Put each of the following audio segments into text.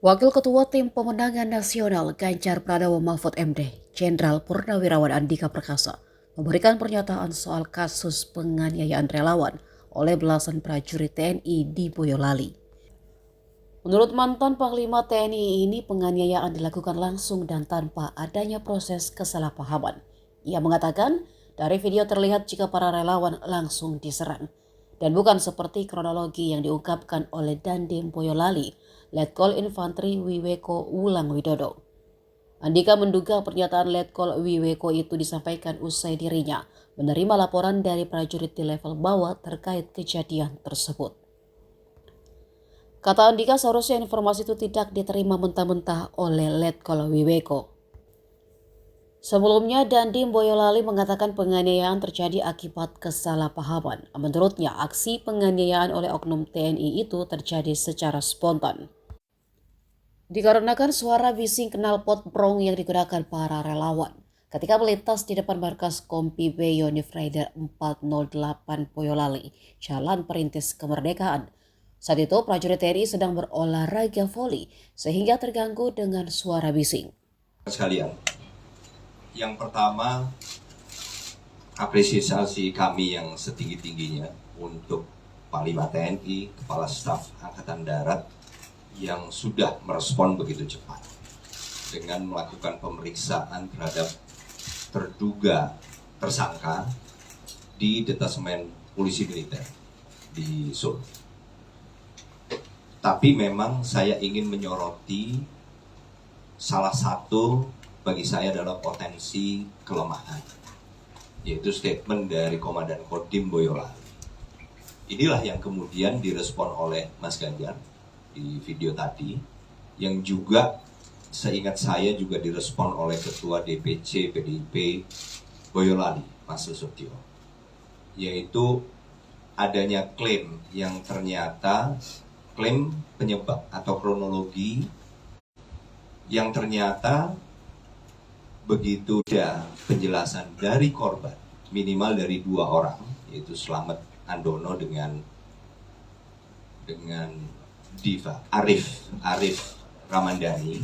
Wakil Ketua Tim Pemenangan Nasional Ganjar Pranowo Mahfud MD, Jenderal Purnawirawan Andika Perkasa, memberikan pernyataan soal kasus penganiayaan relawan oleh belasan prajurit TNI di Boyolali. Menurut mantan Panglima TNI ini, penganiayaan dilakukan langsung dan tanpa adanya proses kesalahpahaman. Ia mengatakan, dari video terlihat jika para relawan langsung diserang. Dan bukan seperti kronologi yang diungkapkan oleh Dandim Boyolali, Letkol Infantri Wiweko Wulang Widodo. Andika menduga pernyataan Letkol Wiweko itu disampaikan usai dirinya menerima laporan dari prajurit di level bawah terkait kejadian tersebut. Kata Andika, seharusnya informasi itu tidak diterima mentah-mentah oleh Letkol Wiweko. Sebelumnya, Dandim Boyolali mengatakan penganiayaan terjadi akibat kesalahpahaman. Menurutnya, aksi penganiayaan oleh oknum TNI itu terjadi secara spontan. Dikarenakan suara bising knalpot brong yang digunakan para relawan ketika melintas di depan markas Kompi B Yonif Rider 408 Boyolali, Jalan Perintis Kemerdekaan. Saat itu prajurit TNI sedang berolahraga voli sehingga terganggu dengan suara bising. Sekalian, yang pertama apresiasi kami yang setinggi-tingginya untuk Panglima TNI, Kepala Staf Angkatan Darat yang sudah merespon begitu cepat dengan melakukan pemeriksaan terhadap terduga tersangka di Detasemen Polisi Militer di Solo. Tapi memang saya ingin menyoroti salah satu bagi saya adalah potensi kelemahan, yaitu statement dari Komandan Kodim Boyolali. Inilah yang kemudian direspon oleh Mas Ganjar di video tadi, yang juga seingat saya juga direspon oleh Ketua DPC PDIP Boyolali, Mas Susutio, yaitu adanya klaim yang ternyata klaim penyebab atau kronologi yang ternyata begitu ada penjelasan dari korban, minimal dari dua orang, yaitu Slamet Andono dengan Diva Arif Ramandani.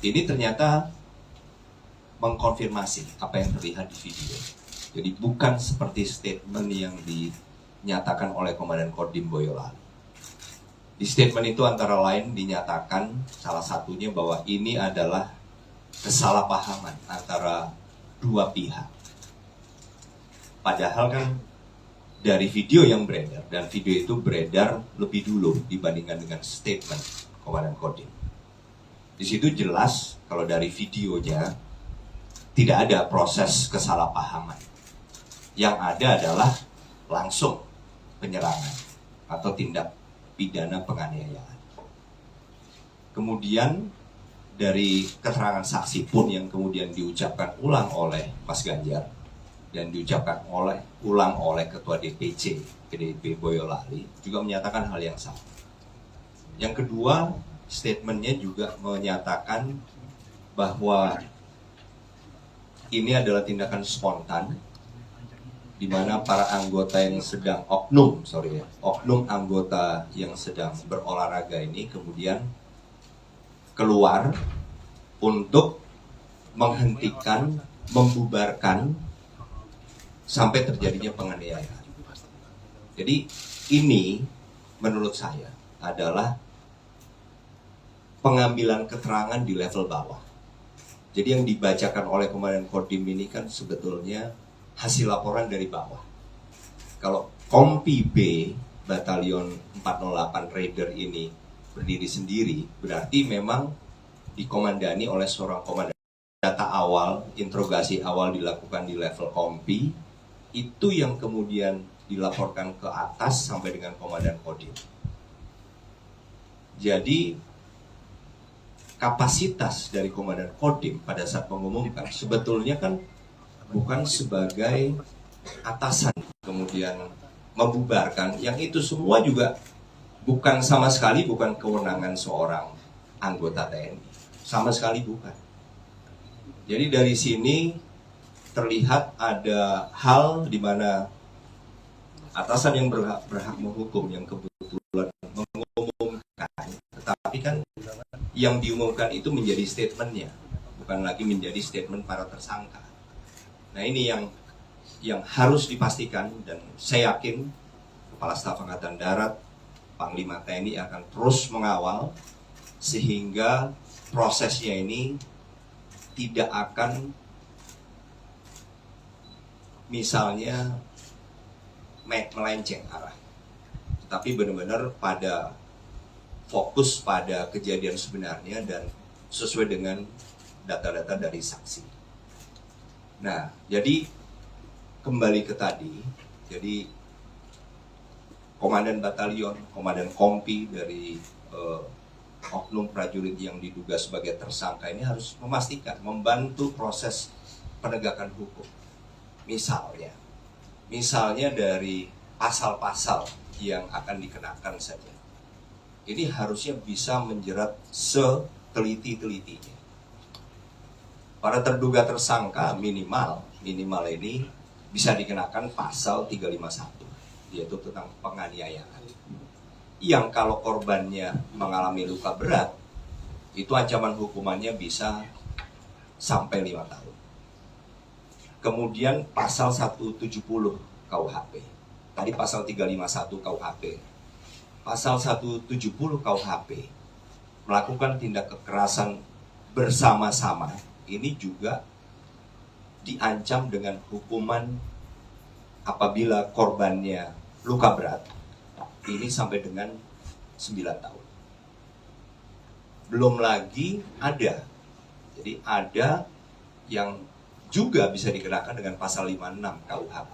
Ini ternyata mengkonfirmasi apa yang terlihat di video. Jadi bukan seperti statement yang dinyatakan oleh Komandan Kodim Boyolali. Di statement itu antara lain dinyatakan salah satunya bahwa ini adalah kesalahpahaman antara dua pihak. Padahal kan dari video yang beredar, dan video itu beredar lebih dulu dibandingkan dengan statement Komandan Kodim. Di situ jelas kalau dari videonya tidak ada proses kesalahpahaman. Yang ada adalah langsung penyerangan atau tindak pidana penganiayaan. Kemudian dari keterangan saksi pun yang kemudian diucapkan ulang oleh Mas Ganjar dan diucapkan ulang oleh Ketua DPC PDIP Boyolali juga menyatakan hal yang sama. Yang kedua, statementnya juga menyatakan bahwa ini adalah tindakan spontan di mana para anggota yang sedang oknum anggota yang sedang berolahraga ini kemudian keluar untuk menghentikan, membubarkan sampai terjadinya penganiayaan. Jadi ini menurut saya adalah pengambilan keterangan di level bawah. Jadi yang dibacakan oleh Komandan Kodim ini kan sebetulnya hasil laporan dari bawah. Kalau Kompi B Batalion 408 Raider ini berdiri sendiri, berarti memang dikomandani oleh seorang komandan. Data awal, interogasi awal dilakukan di level Kompi, itu yang kemudian dilaporkan ke atas sampai dengan Komandan Kodim. Jadi kapasitas dari Komandan Kodim pada saat mengumumkan sebetulnya kan bukan sebagai atasan kemudian membubarkan, yang itu semua juga bukan sama sekali bukan kewenangan seorang anggota TNI, sama sekali bukan. Jadi dari sini terlihat ada hal di mana atasan yang berhak menghukum yang kebetulan mengumumkan, tetapi kan yang diumumkan itu menjadi statementnya, bukan lagi menjadi statement para tersangka. Nah ini yang harus dipastikan, dan saya yakin Kepala Staf Angkatan Darat, Panglima TNI akan terus mengawal sehingga prosesnya ini tidak akan misalnya melenceng arah, tapi benar-benar pada fokus pada kejadian sebenarnya dan sesuai dengan data-data dari saksi. Nah, jadi kembali ke tadi, jadi Komandan Batalion, Komandan Kompi dari oknum prajurit yang diduga sebagai tersangka ini harus memastikan, membantu proses penegakan hukum. Misalnya dari pasal-pasal yang akan dikenakan saja. Ini harusnya bisa menjerat seteliti-telitinya. Para terduga tersangka minimal ini bisa dikenakan pasal 351, yaitu tentang penganiayaan. Yang kalau korbannya mengalami luka berat, itu ancaman hukumannya bisa sampai 5 tahun. Kemudian pasal 170 KUHP. Tadi pasal 351 KUHP. Pasal 170 KUHP melakukan tindak kekerasan bersama-sama. Ini juga diancam dengan hukuman apabila korbannya luka berat. Ini sampai dengan 9 tahun. Belum lagi ada. Jadi ada yang juga bisa dikenakan dengan pasal 56 KUHP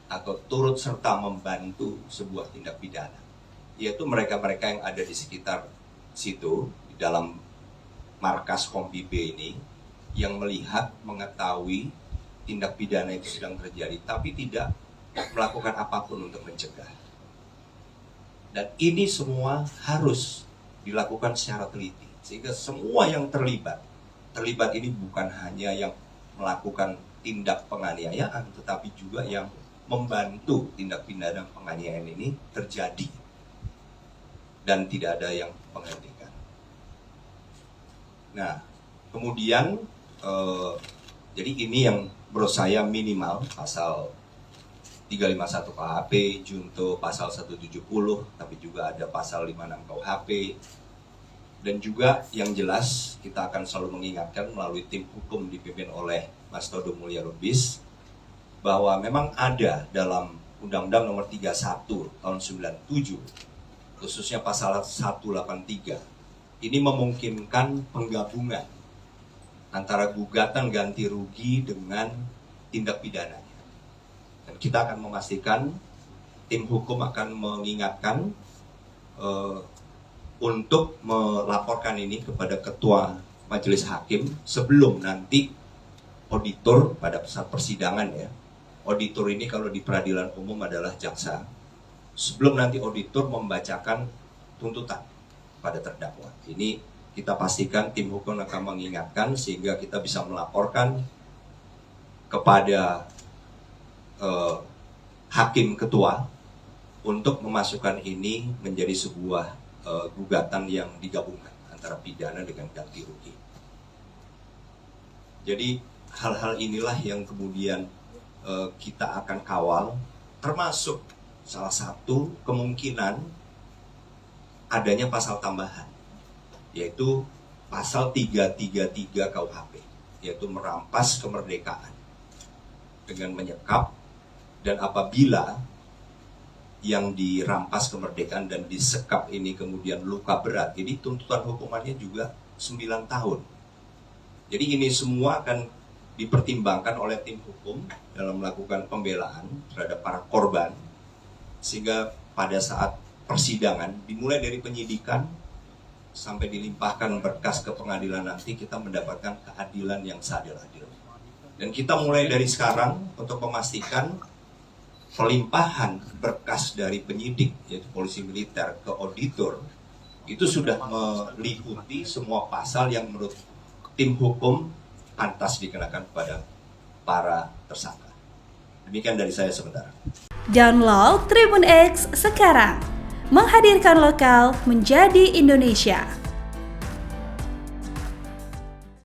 atau turut serta membantu sebuah tindak pidana, yaitu mereka-mereka yang ada di sekitar situ, di dalam markas Kompi B ini, yang melihat, mengetahui tindak pidana itu sedang terjadi, tapi tidak melakukan apapun untuk mencegah. Dan ini semua harus dilakukan secara teliti, sehingga semua yang terlibat ini bukan hanya yang melakukan tindak penganiayaan, tetapi juga yang membantu tindak pidana penganiayaan ini terjadi dan tidak ada yang menghentikan. Nah, kemudian jadi ini yang menurut saya minimal pasal 351 KUHP, junto pasal 170, tapi juga ada pasal 56 KUHP. Dan juga yang jelas kita akan selalu mengingatkan melalui tim hukum dipimpin oleh Mas Todo Mulya Lubis bahwa memang ada dalam Undang-Undang Nomor 31 tahun 97, khususnya pasal 183, ini memungkinkan penggabungan antara gugatan ganti rugi dengan tindak pidananya. Dan kita akan memastikan, tim hukum akan mengingatkan untuk melaporkan ini kepada Ketua Majelis Hakim sebelum nanti auditor pada saat persidangan ya. Auditor ini kalau di peradilan umum adalah jaksa. Sebelum nanti auditor membacakan tuntutan pada terdakwa. Ini kita pastikan tim hukum akan mengingatkan sehingga kita bisa melaporkan kepada hakim ketua untuk memasukkan ini menjadi sebuah gugatan yang digabungkan antara pidana dengan ganti rugi. Jadi hal-hal inilah yang kemudian kita akan kawal, termasuk salah satu kemungkinan adanya pasal tambahan, yaitu pasal 333 KUHP, yaitu merampas kemerdekaan dengan menyekap, dan apabila yang dirampas kemerdekaan dan disekap ini kemudian luka berat, jadi tuntutan hukumannya juga 9 tahun. Jadi ini semua akan dipertimbangkan oleh tim hukum dalam melakukan pembelaan terhadap para korban, sehingga pada saat persidangan dimulai dari penyidikan sampai dilimpahkan berkas ke pengadilan nanti kita mendapatkan keadilan yang seadil-adil. Dan kita mulai dari sekarang untuk memastikan pelimpahan berkas dari penyidik, yaitu polisi militer, ke auditor, itu sudah meliputi semua pasal yang menurut tim hukum pantas dikenakan kepada para tersangka. Demikian dari saya sementara. Download Tribun X sekarang, menghadirkan lokal menjadi Indonesia.